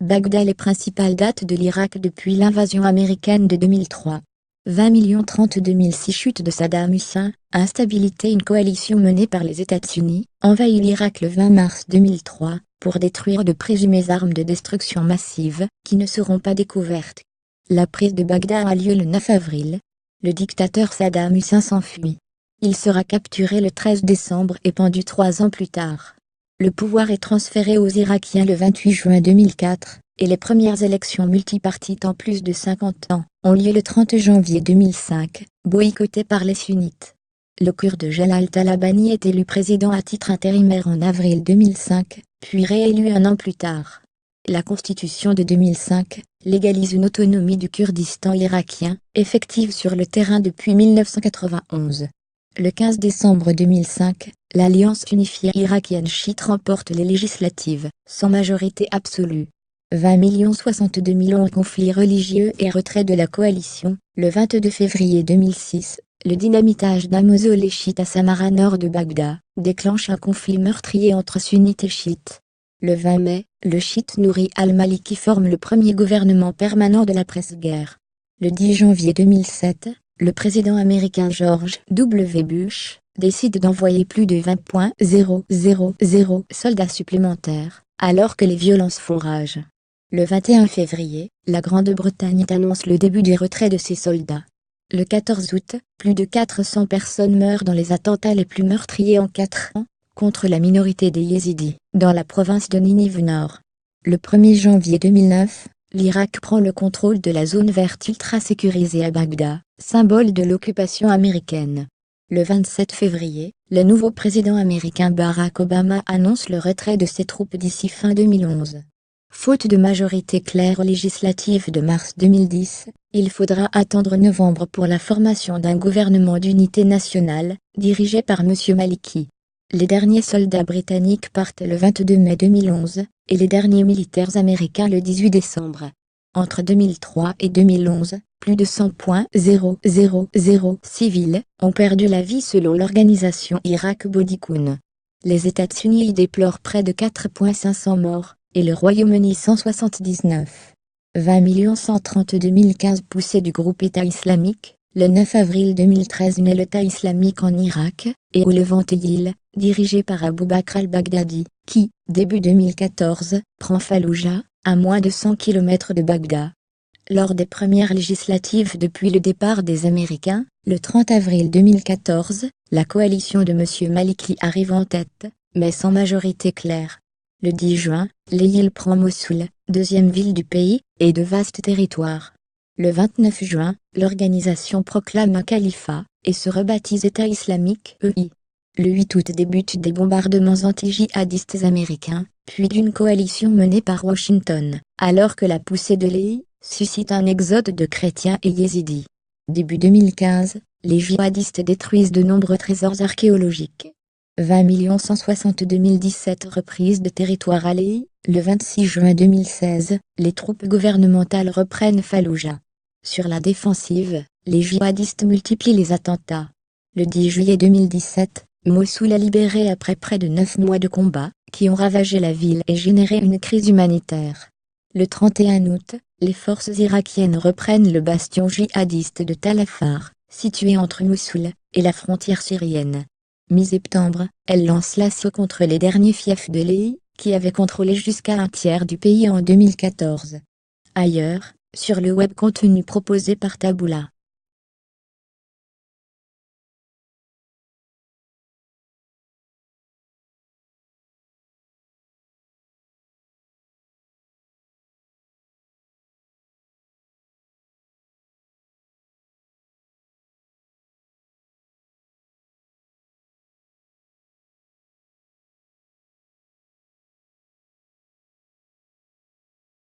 Bagdad. Les principales dates de l'Irak depuis l'invasion américaine de 2003. 20 032 006 chute de Saddam Hussein, instabilité. Une coalition menée par les États-Unis envahit l'Irak le 20 mars 2003 pour détruire de présumées armes de destruction massive qui ne seront pas découvertes. La prise de Bagdad a lieu le 9 avril. Le dictateur Saddam Hussein s'enfuit. Il sera capturé le 13 décembre et pendu 3 ans plus tard. Le pouvoir est transféré aux Irakiens le 28 juin 2004, et les premières élections multipartites en plus de 50 ans ont lieu le 30 janvier 2005, boycottées par les sunnites. Le kurde Jalal Talabani est élu président à titre intérimaire en avril 2005, puis réélu un an plus tard. La constitution de 2005 légalise une autonomie du Kurdistan irakien, effective sur le terrain depuis 1991. Le 15 décembre 2005, l'Alliance unifiée irakienne chiite remporte les législatives, sans majorité absolue. 20 062 011 conflits religieux et retrait de la coalition. Le 22 février 2006, le dynamitage d'un mausolée chiite à Samarra nord de Bagdad déclenche un conflit meurtrier entre sunnites et chiites. Le 20 mai, le chiite Nouri al-Maliki forme le premier gouvernement permanent de l'après-guerre. Le 10 janvier 2007, le président américain George W. Bush décide d'envoyer plus de 20,000 soldats supplémentaires, alors que les violences font rage. Le 21 février, la Grande-Bretagne annonce le début du retrait de ses soldats. Le 14 août, plus de 400 personnes meurent dans les attentats les plus meurtriers en 4 ans, contre la minorité des Yézidis, dans la province de Ninive Nord. Le 1er janvier 2009, l'Irak prend le contrôle de la zone verte ultra sécurisée à Bagdad, symbole de l'occupation américaine. Le 27 février, le nouveau président américain Barack Obama annonce le retrait de ses troupes d'ici fin 2011. Faute de majorité claire aux législatives de mars 2010, il faudra attendre novembre pour la formation d'un gouvernement d'unité nationale, dirigé par M. Maliki. Les derniers soldats britanniques partent le 22 mai 2011, et les derniers militaires américains le 18 décembre. Entre 2003 et 2011, plus de 100,000 civils ont perdu la vie selon l'organisation Iraq Bodycoon. Les États-Unis y déplorent près de 4,500 morts, et le Royaume-Uni 179. 20 132 015 poussée du groupe État islamique. Le 9 avril 2013 naît l'État islamique en Irak, et au Levant il, dirigé par Abou Bakr al-Baghdadi, qui, début 2014, prend Falloujah, à moins de 100 km de Bagdad. Lors des premières législatives depuis le départ des Américains, le 30 avril 2014, la coalition de M. Maliki arrive en tête, mais sans majorité claire. Le 10 juin, l'IL prend Mossoul, deuxième ville du pays, et de vastes territoires. Le 29 juin, l'organisation proclame un califat, et se rebaptise État islamique EI. Le 8 août débutent des bombardements anti-djihadistes américains, puis d'une coalition menée par Washington, alors que la poussée de l'EI suscite un exode de chrétiens et yézidis. Début 2015, les djihadistes détruisent de nombreux trésors archéologiques. 20 162 017 reprises de territoire à l'EI. Le 26 juin 2016, les troupes gouvernementales reprennent Falloujah. Sur la défensive, les djihadistes multiplient les attentats. Le 10 juillet 2017, Mossoul est libéré après près de 9 mois de combats, qui ont ravagé la ville et généré une crise humanitaire. Le 31 août, les forces irakiennes reprennent le bastion djihadiste de Tal Afar, situé entre Mossoul et la frontière syrienne. Mi-septembre, elles lancent l'assaut contre les derniers fiefs de l'EI, qui avaient contrôlé jusqu'à un tiers du pays en 2014. Ailleurs, sur le web, contenu proposé par Taboola.